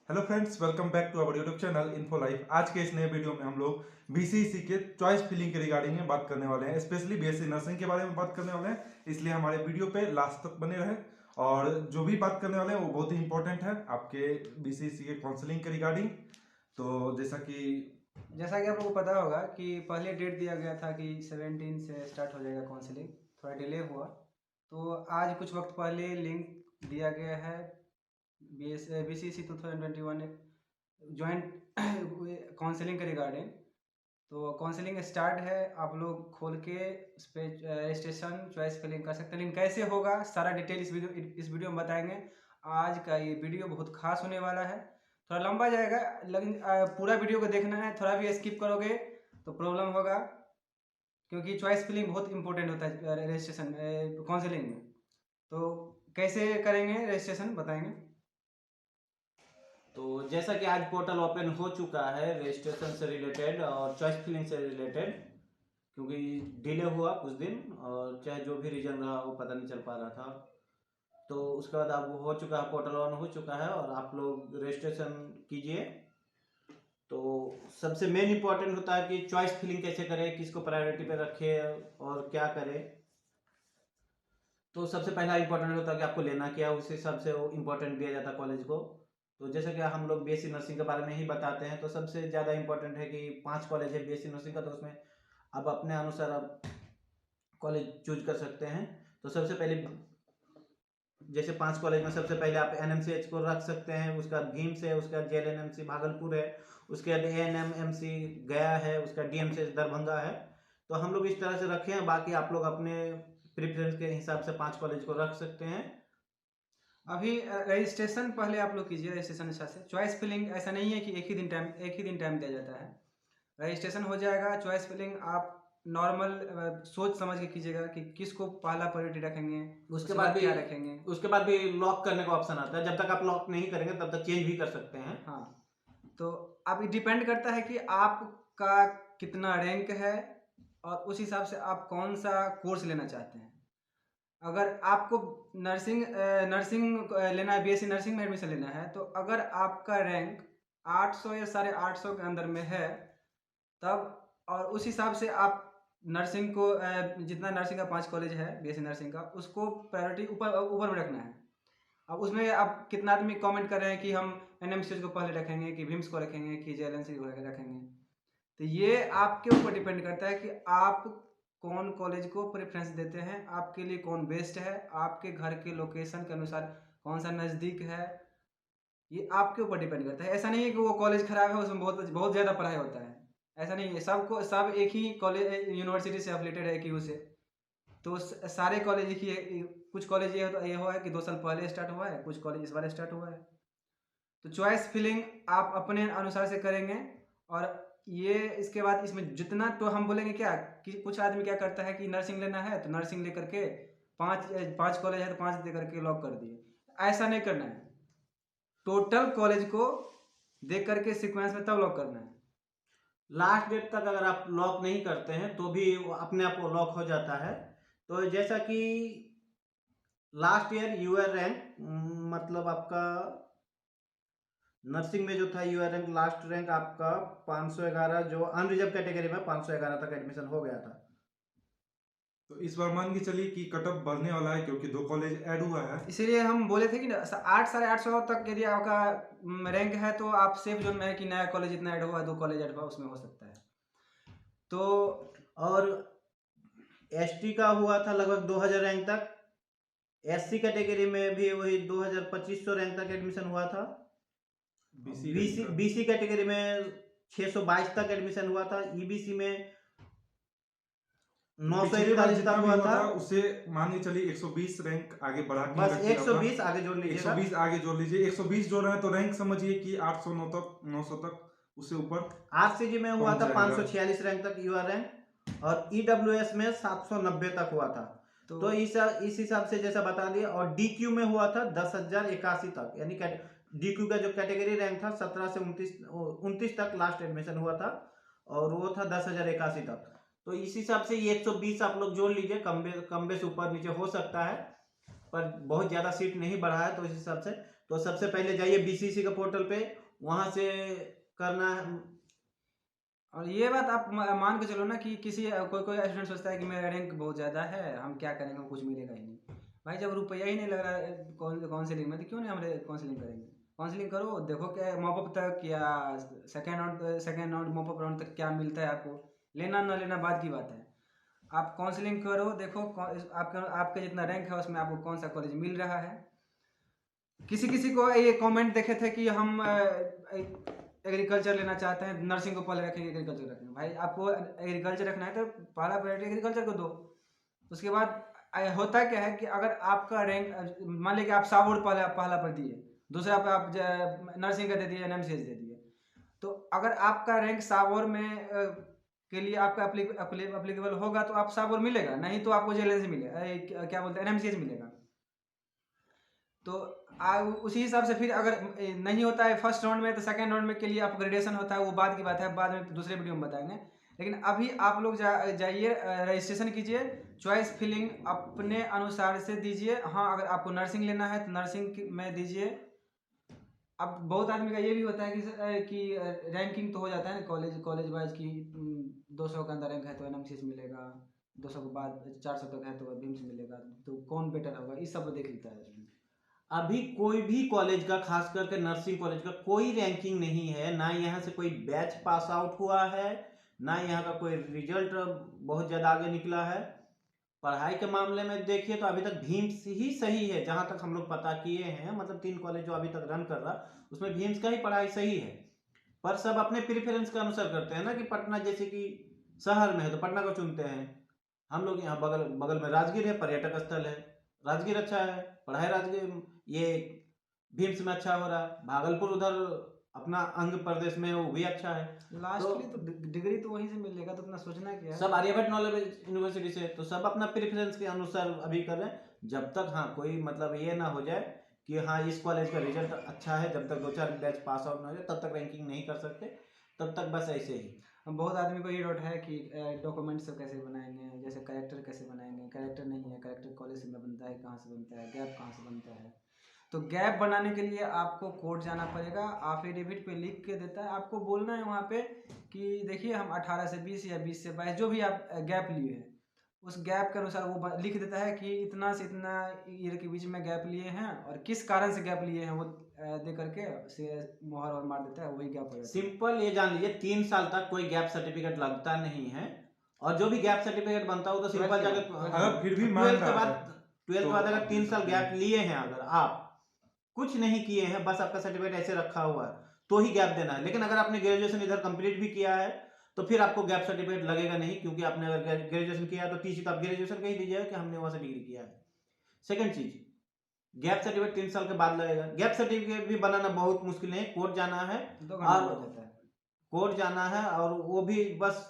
Hello friends, welcome back to our YouTube channel info life. आज के इस नए वीडियो में हम लोग बीसीसी के चॉइस फिलिंग के रिगार्डिंग में बात करने वाले हैं। स्पेशली बीएससी नर्सिंग के बारे में बात करने वाले हैं, इसलिए हमारे वीडियो पे लास्ट तक बने रहे। और जो भी बात करने वाले हैं वो बहुत ही इंपॉर्टेंट है आपके बीसीसी के काउंसलिंग के रिगार्डिंग। तो जैसा कि आप लोगों को पता होगा कि पहले डेट दिया गया था कि 17 से स्टार्ट हो जाएगा काउंसलिंग, थोड़ा डिले हुआ। तो आज कुछ वक्त पहले लिंक दिया गया है बीसीसी 2021 जॉइंट काउंसलिंग के रिगार्डिंग। तो काउंसलिंग स्टार्ट है, आप लोग खोल के उस पर रजिस्ट्रेशन चॉइस फिलिंग कर सकते हैं। लेकिन कैसे होगा सारा डिटेल इस वीडियो में बताएंगे। आज का ये वीडियो बहुत खास होने वाला है, थोड़ा लंबा जाएगा, लेकिन पूरा वीडियो को देखना है। थोड़ा भी स्किप करोगे तो प्रॉब्लम होगा, क्योंकि चॉइस फिलिंग बहुत इंपॉर्टेंट होता है रजिस्ट्रेशन काउंसलिंग में। तो कैसे करेंगे रजिस्ट्रेशन बताएंगे। तो जैसा कि आज पोर्टल ओपन हो चुका है रजिस्ट्रेशन से रिलेटेड और चॉइस फिलिंग से रिलेटेड, क्योंकि डिले हुआ कुछ दिन और चाहे जो भी रीजन रहा वो पता नहीं चल पा रहा था। तो उसके बाद अब हो चुका है, पोर्टल ऑन हो चुका है और आप लोग रजिस्ट्रेशन कीजिए। तो सबसे मेन इंपॉर्टेंट होता है कि चॉइस फिलिंग कैसे करें, किसको प्रायोरिटी पे रखें और क्या करें। तो सबसे पहला इंपॉर्टेंट होता है कि आपको लेना क्या, उस हिसाब से वो इंपॉर्टेंट दिया जाता है कॉलेज को। तो जैसे कि हम लोग बीएससी नर्सिंग के बारे में ही बताते हैं, तो सबसे ज़्यादा इंपॉर्टेंट है कि 5 कॉलेज है बीएससी नर्सिंग का, तो उसमें आप अपने अनुसार आप कॉलेज चूज कर सकते हैं। तो सबसे पहले जैसे 5 कॉलेज में सबसे पहले आप एनएमसीएच को रख सकते हैं, उसका भीम्स है, उसका जेएलएनएमसी भागलपुर है, उसके बाद एएनएमएमसी गया है, उसका डीएमसीएच दरभंगा है। तो हम लोग इस तरह से रखे हैं, बाकी आप लोग अपने प्रेफरेंस के हिसाब से 5 कॉलेज को रख सकते हैं। अभी रजिस्ट्रेशन पहले आप लोग कीजिए, रजिस्ट्रेशन हिसाब से। चॉइस फिलिंग ऐसा नहीं है कि एक ही दिन टाइम दिया जाता है। रजिस्ट्रेशन हो जाएगा, चॉइस फिलिंग आप नॉर्मल सोच समझ के कीजिएगा कि किसको पहला प्रायोरिटी रखेंगे, उसके बाद भी क्या रखेंगे। उसके बाद भी लॉक करने का ऑप्शन आता है, जब तक आप लॉक नहीं करेंगे तब तक चेंज भी कर सकते हैं। हाँ, तो अब डिपेंड करता है कि आपका कितना रैंक है और उस हिसाब से आप कौन सा कोर्स लेना चाहते हैं। अगर आपको नर्सिंग लेना है, बीएससी नर्सिंग में एडमिशन लेना है, तो अगर आपका रैंक 800 या 850 के अंदर में है तब, और उस हिसाब से आप नर्सिंग को जितना नर्सिंग का 5 कॉलेज है बीएससी नर्सिंग का, उसको प्रायोरिटी ऊपर ऊपर में रखना है। अब उसमें आप कितना आदमी कमेंट कर रहे हैं कि हम एनएमसीएच को पहले रखेंगे, कि विम्स को रखेंगे, कि जेएलएनसी को रखेंगे। तो ये आपके ऊपर डिपेंड करता है कि आप कौन कॉलेज को प्रेफरेंस देते हैं, आपके लिए कौन बेस्ट है, आपके घर के लोकेशन के अनुसार कौन सा नज़दीक है। ये आपके ऊपर डिपेंड करता है। ऐसा नहीं है कि वो कॉलेज खराब है, उसमें बहुत बहुत ज़्यादा पढ़ाई होता है, ऐसा नहीं है। सब एक ही कॉलेज यूनिवर्सिटी से एफिलेटेड है, कि उसे तो सारे कॉलेज ही कुछ कॉलेज ये हुआ है कि 2 साल पहले स्टार्ट हुआ है, कुछ कॉलेज इस बार स्टार्ट हुआ है। तो चॉइस फिलिंग आप अपने अनुसार से करेंगे। और ये इसके बाद इसमें जितना, तो हम बोलेंगे क्या कि कुछ आदमी क्या करता है कि नर्सिंग लेना है तो नर्सिंग लेकर के पाँच कॉलेज है तो 5 दे करके लॉक कर दिए। ऐसा नहीं करना है, टोटल कॉलेज को देख करके सीक्वेंस में तब लॉक करना है। लास्ट डेट तक अगर आप लॉक नहीं करते हैं तो भी वो अपने आप को लॉक हो जाता है। तो जैसा कि लास्ट ईयर यूआर रैंक, मतलब आपका नर्सिंग में जो था यूआर रैंक, लास्ट रैंक आपका 511, जो अनरिजर्व कैटेगरी में 511 तक एडमिशन हो गया था। तो इस बार मान के चलिए कि कट ऑफ बढ़ने वाला है, क्योंकि 2 कॉलेज ऐड हुआ है। इसीलिए हम बोले थे कि 800-850 तक यदि आपका रैंक है तो आप सेफ जोन में है, कि नया कॉलेज इतना ऐड हुआ, 2 कॉलेज ऐड हुआ, उसमें हो सकता है। तो और एसटी का हुआ था लगभग 2000 रैंक तक, एससी कैटेगरी में भी वही 2500 रैंक तक एडमिशन हुआ था। बीसी कैटेगरी में 622 तक एडमिशन हुआ था। ईबीसी में 941 तक हुआ था। उससे मान के चलिए 120 रैंक आगे बढ़ा के बस रखिए, 120 आगे जोड़ लीजिए, 120 आगे जोड़ लीजिए। 120 जोड़ रहे हैं तो रैंक समझिए कि 809 तक, 900 तक, उससे ऊपर। आरसीजी में हुआ था 546 रैंक तक यूआर रैंक, और ईडब्ल्यूएस में 790 तक हुआ था। तो इस हिसाब से जैसा बता दिया। और डीक्यू में हुआ था 10,081 तक, यानी डीक्यू का जो कैटेगरी रैंक था 17 से 29 तक लास्ट एडमिशन हुआ था, और वो था 10,081 तक। तो इस हिसाब से ये 120 आप लोग जोड़ लीजिए, कम बेस ऊपर नीचे हो सकता है, पर बहुत ज़्यादा सीट नहीं बढ़ा है, तो इस हिसाब से तो सबसे पहले जाइए बीसीसी के पोर्टल पे, वहां से करना है। और ये बात आप मान के चलो ना कि किसी कोई कोई स्टूडेंट सोचता है कि मेरा रैंक बहुत ज़्यादा है, हम क्या करेंगे, हमको कुछ मिलेगा ही नहीं। भाई जब रुपया ही नहीं लग रहा है काउंसिलिंग में, तो क्यों नहीं हम काउंसिलिंग करेंगे। काउंसिलिंग करो, देखो क्या मॉपअप तक या सेकेंड राउंड मॉपअप राउंड तक क्या मिलता है आपको, लेना ना लेना बाद की बात है। आप काउंसलिंग करो, देखो आपका जितना रैंक है उसमें आपको कौन सा कॉलेज मिल रहा है। किसी किसी को ये कमेंट देखे थे कि हम एग्रीकल्चर लेना चाहते हैं, नर्सिंग को पहले रखेंगे, एग्रीकल्चर रखेंगे। भाई आपको एग्रीकल्चर रखना है तो पहला प्रायोरिटी एग्रीकल्चर को दो। उसके बाद होता क्या है कि अगर आपका रैंक, मान लीजिए आप साबोर्ड पहला पर दिए, दूसरा पे आप नर्सिंग का दे दिए, एनएमसीएच दे दिए, तो अगर आपका रैंक साबोर में के लिए आपका अप्लीकेबल होगा तो आप साबोर मिलेगा, नहीं तो आपको जेएलएन से मिलेगा, क्या बोलते हैं, एनएमसीएच मिलेगा। तो उसी हिसाब से फिर अगर नहीं होता है फर्स्ट राउंड में, तो सेकंड राउंड में के लिए अपग्रेडेशन होता है, वो बाद की बात है, बाद में दूसरे वीडियो में बताएंगे। लेकिन अभी आप लोग जाइए रजिस्ट्रेशन कीजिए, चॉइस फिलिंग अपने अनुसार से दीजिए। हाँ, अगर आपको नर्सिंग लेना है तो नर्सिंग में दीजिए। अब बहुत आदमी का ये भी होता है कि रैंकिंग तो हो जाता है ना कॉलेज वाइज की, 200 के अंदर रैंक है तो एनएमसीएच मिलेगा, 200 के बाद 400 तक है तो बीम्स मिलेगा, तो कौन बेटर होगा, इस सब को देख लेता है। अभी कोई भी कॉलेज का, खास करके नर्सिंग कॉलेज का, कोई रैंकिंग नहीं है। ना यहाँ से कोई बैच पास आउट हुआ है, ना यहाँ का कोई रिजल्ट बहुत ज़्यादा आगे निकला है। पढ़ाई के मामले में देखिए तो अभी तक भीम्स ही सही है, जहाँ तक हम लोग पता किए हैं। मतलब 3 कॉलेज जो अभी तक रन कर रहा, उसमें भीम्स का ही पढ़ाई सही है। पर सब अपने प्रेफरेंस का अनुसार करते हैं ना, कि पटना जैसे कि शहर में है तो पटना को चुनते हैं। हम लोग यहाँ बगल बगल में राजगीर है, पर्यटक स्थल है, राजगीर अच्छा है, पढ़ाई राजगीर ये भीम्स में अच्छा हो रहा है। भागलपुर उधर अपना अंग प्रदेश में वो भी अच्छा है। लास्टली तो डिग्री तो वहीं से मिलेगा, तो अपना सोचना क्या है। सब आर्यभट्ट नॉलेज यूनिवर्सिटी से, तो सब अपना प्रेफरेंस के अनुसार अभी कर रहे हैं। जब तक हाँ कोई मतलब ये ना हो जाए कि हाँ इस कॉलेज का रिजल्ट अच्छा है, जब तक 2-4 बैच पास आउट ना हो जाए तब तक रैंकिंग नहीं कर सकते, तब तक बस ऐसे ही। बहुत आदमी को ये डाउट है कि डॉक्यूमेंट्स कैसे बनाएंगे, जैसे कैरेक्टर कैसे बनाएंगे। कैरेक्टर नहीं है, कैरेक्टर कॉलेज में बनता है, कहाँ से बनता है, गैप कहाँ से बनता है। तो गैप बनाने के लिए आपको कोर्ट जाना पड़ेगा, एफिडेविट पे लिख के देता है, आपको बोलना है वहाँ पे कि देखिए हम 18 से 20 या 20 से 22 जो भी आप गैप लिए हैं, उस गैप के अनुसार वो लिख देता है कि इतना से इतना ईयर के बीच में गैप लिए हैं और किस कारण से गैप लिए हैं, वो दे करके से मोहर और मार देता है, वही गैप हो जाता है। सिंपल ये जान लीजिए, 3 साल तक कोई गैप सर्टिफिकेट लगता नहीं है। और जो भी गैप सर्टिफिकेट बनता हो तो सिंपल जाकर, अगर फिर भी मान 12th के रहा बाद है 12th के बाद अगर 3 साल गैप लिए हैं, अगर आप कुछ नहीं किए हैं, बस आपका सर्टिफिकेट ऐसे रखा हुआ है, तो ही गैप देना है। लेकिन अगर आपने ग्रेजुएशन इधर कंप्लीट भी किया है तो फिर आपको गैप सर्टिफिकेट लगेगा नहीं, क्योंकि आपने अगर ग्रेजुएशन किया है तो टीसी तो आप ग्रेजुएशन का ही दीजिएगा कि हमने वहां से डिग्री किया है। सेकंड चीज, गैप सर्टिफिकेट 3 साल के बाद लगेगा। गैप सर्टिफिकेट भी बनाना बहुत मुश्किल है, कोर्ट जाना है, 2 घंटा और हो जाता है। कोर्ट जाना है, और वो भी बस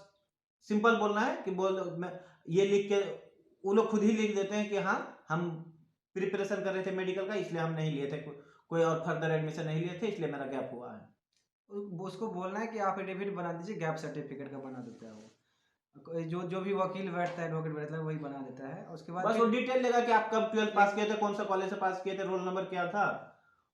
सिंपल बोलना है कि मैं ये लिख के, वो लोग खुद ही लिख देते हैं कि हाँ हम प्रिपरेशन कर रहे थे मेडिकल का, इसलिए हम नहीं लिए थे, कोई और फर्दर एडमिशन नहीं लिए थे, इसलिए मेरा गैप हुआ है। उसको बोलना है कि आप एफिडेविट बना दीजिए, गैप सर्टिफिकेट का बना देता है वो। जो भी वकील बैठता है, एडवोकेट बैठता है, वही बना देता है। उसके बाद बस वो डिटेल लेगा कि आप कब 12th पास किए थे, कौन सा कॉलेज से पास किए थे, रोल नंबर क्या था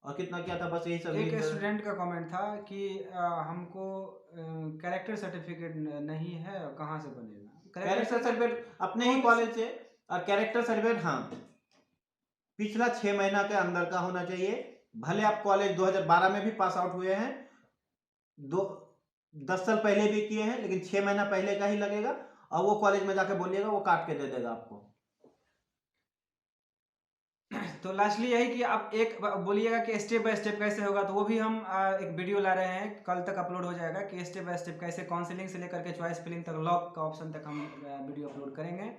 और कितना क्या था, बस यही सब। एक स्टूडेंट का कमेंट था कि हमको कैरेक्टर सर्टिफिकेट नहीं है, कहाँ से बनेगा कैरेक्टर सर्टिफिकेट अपने ही कॉलेज से। और कैरेक्टर सर्टिफिकेट हाँ पिछला 6 महीना के अंदर का होना चाहिए। भले आप कॉलेज 2012 में भी पास आउट हुए हैं, 10 साल पहले भी किए हैं, लेकिन 6 महीना पहले का ही लगेगा। और वो कॉलेज में जाके बोलिएगा, वो काट के दे देगा आपको। तो लास्टली यही कि आप एक बोलिएगा कि स्टेप बाय स्टेप कैसे होगा, तो वो भी हम एक वीडियो ला रहे हैं, कल तक अपलोड हो जाएगा कि स्टेप बाय स्टेप कैसे काउंसलिंग से लेकर के चॉइस फिलिंग तक, लॉक का ऑप्शन तक हम वीडियो अपलोड करेंगे।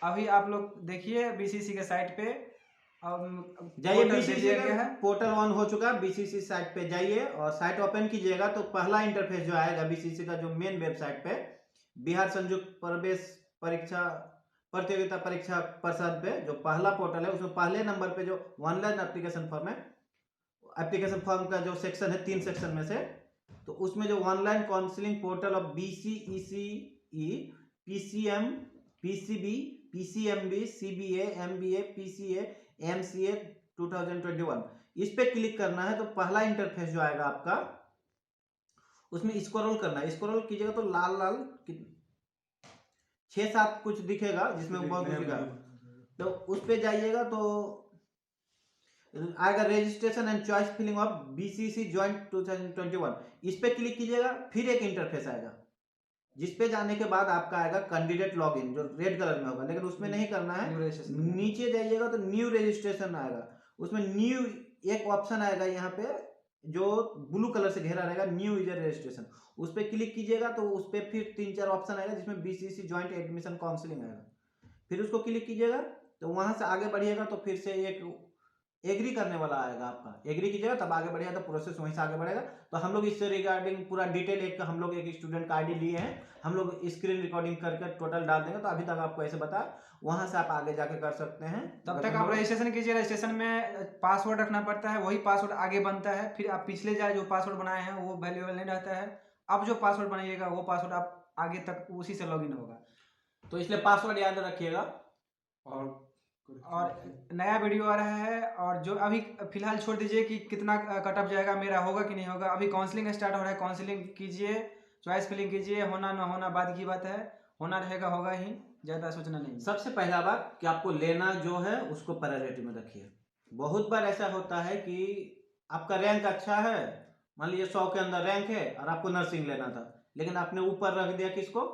अभी आप लोग देखिए बीसीसी के साइट पे जाइए, बीसीसी का पोर्टल ऑन हो चुका है, बीसीसी साइट पे जाइए और साइट ओपन कीजिएगा तो पहला इंटरफेस जो आएगा बीसीसी का, जो मेन वेबसाइट पे बिहार संयुक्त प्रवेश परीक्षा प्रतियोगिता परीक्षा परिषद पे जो पहला पोर्टल है, उसमें पहले नंबर पे जो ऑनलाइन एप्लीकेशन फॉर्म है, एप्लीकेशन फॉर्म का जो सेक्शन है 3 सेक्शन में से, तो उसमें जो online counselling portal of BCECE, PCM, PCB, PCMB, CBA, MBA, PCA, MCA 2021, इस पे क्लिक करना है तो पहला इंटरफेस जो आएगा आपका उसमें स्क्रॉल करना है। स्क्रॉल कीजिएगा तो लाल लाल 6-7 कुछ दिखेगा जिसमें बहुत कुछ दिखेगा, तो उस पे जाइएगा तो आएगा registration and choice filling of BCC joint 2021। इस पे क्लिक कीजिएगा, फिर एक इंटरफेस आएगा जिस पे जाने के बाद आपका आएगा कैंडिडेट लॉगिन जो रेड कलर में होगा, लेकिन उसमें नहीं करना है। नीचे जाइएगा तो न्यू रजिस्ट्रेशन आएगा, उसमें न्यू एक ऑप्शन आएगा यहाँ पे जो ब्लू कलर से घेरा रहेगा, न्यू यूजर रजिस्ट्रेशन। उस पर क्लिक कीजिएगा तो उस पर फिर 3-4 ऑप्शन आएगा जिसमें बीसीसी ज्वाइंट एडमिशन काउंसलिंग आएगा, फिर उसको क्लिक कीजिएगा तो वहां से आगे बढ़िएगा तो फिर से एक एग्री करने वाला आएगा आपका, एग्री कीजिएगा तब आगे बढ़ेगा तो प्रोसेस वहीं से आगे बढ़ेगा। तो हम लोग इससे रिगार्डिंग पूरा डिटेल एक हम लोग एक स्टूडेंट का आईडी लिए हैं, हम लोग स्क्रीन रिकॉर्डिंग करके टोटल डाल देंगे। तो अभी तक आपको ऐसे बता, वहां से आप आगे जाके कर सकते हैं। तब तक आप रजिस्ट्रेशन कीजिए। रजिस्ट्रेशन में पासवर्ड रखना पड़ता है, वही पासवर्ड आगे बनता है, फिर आप पिछले जो पासवर्ड बनाए हैं वो वैल्यूएबल नहीं रहता है। अब जो पासवर्ड बनाइएगा वो पासवर्ड आप आगे तक उसी से लॉगिन होगा, तो इसलिए पासवर्ड याद रखिएगा। और नया वीडियो आ रहा है, और जो अभी फिलहाल छोड़ दीजिए कि कितना कटअप जाएगा, मेरा होगा कि नहीं होगा। अभी काउंसलिंग स्टार्ट हो रहा है, काउंसलिंग कीजिए, चॉइस फिलिंग कीजिए, होना ना होना बाद की बात है, होना रहेगा होगा ही, ज़्यादा सोचना नहीं। सबसे पहला बात कि आपको लेना जो है उसको प्रायोरिटी में रखिए। बहुत बार ऐसा होता है कि आपका रैंक अच्छा है, मान लीजिए 100 के अंदर रैंक है और आपको नर्सिंग लेना था, लेकिन आपने ऊपर रख दिया किसको,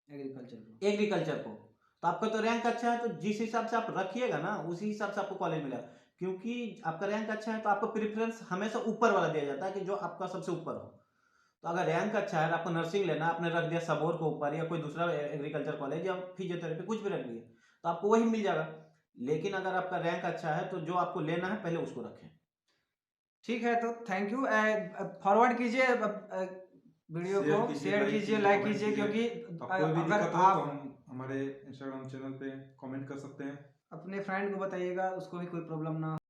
एग्रीकल्चर को। तो आपका तो रैंक अच्छा है, तो जिस हिसाब से आप रखिएगा ना उसी हिसाब से आपको कॉलेज मिलेगा। क्योंकि आपका रैंक अच्छा है तो आपको प्रेफरेंस हमेशा ऊपर वाला दिया जाता है कि जो आपका सबसे ऊपर हो। तो अगर रैंक अच्छा है, आपको नर्सिंग लेना, आपने रख दिया सबोर को ऊपर या कोई दूसरा एग्रीकल्चर कॉलेज या फिजियोथेरेपी कुछ भी रख दिया, तो आपको वही मिल जाएगा। लेकिन अगर आपका रैंक अच्छा है तो जो आपको लेना है पहले उसको रखें। ठीक है, तो थैंक यू। फॉरवर्ड कीजिए वीडियो को, शेयर कीजिए, लाइक कीजिए, क्योंकि अगर आप हमारे इंस्टाग्राम चैनल पे कमेंट कर सकते हैं। अपने फ्रेंड को बताइएगा, उसको भी कोई प्रॉब्लम ना हो।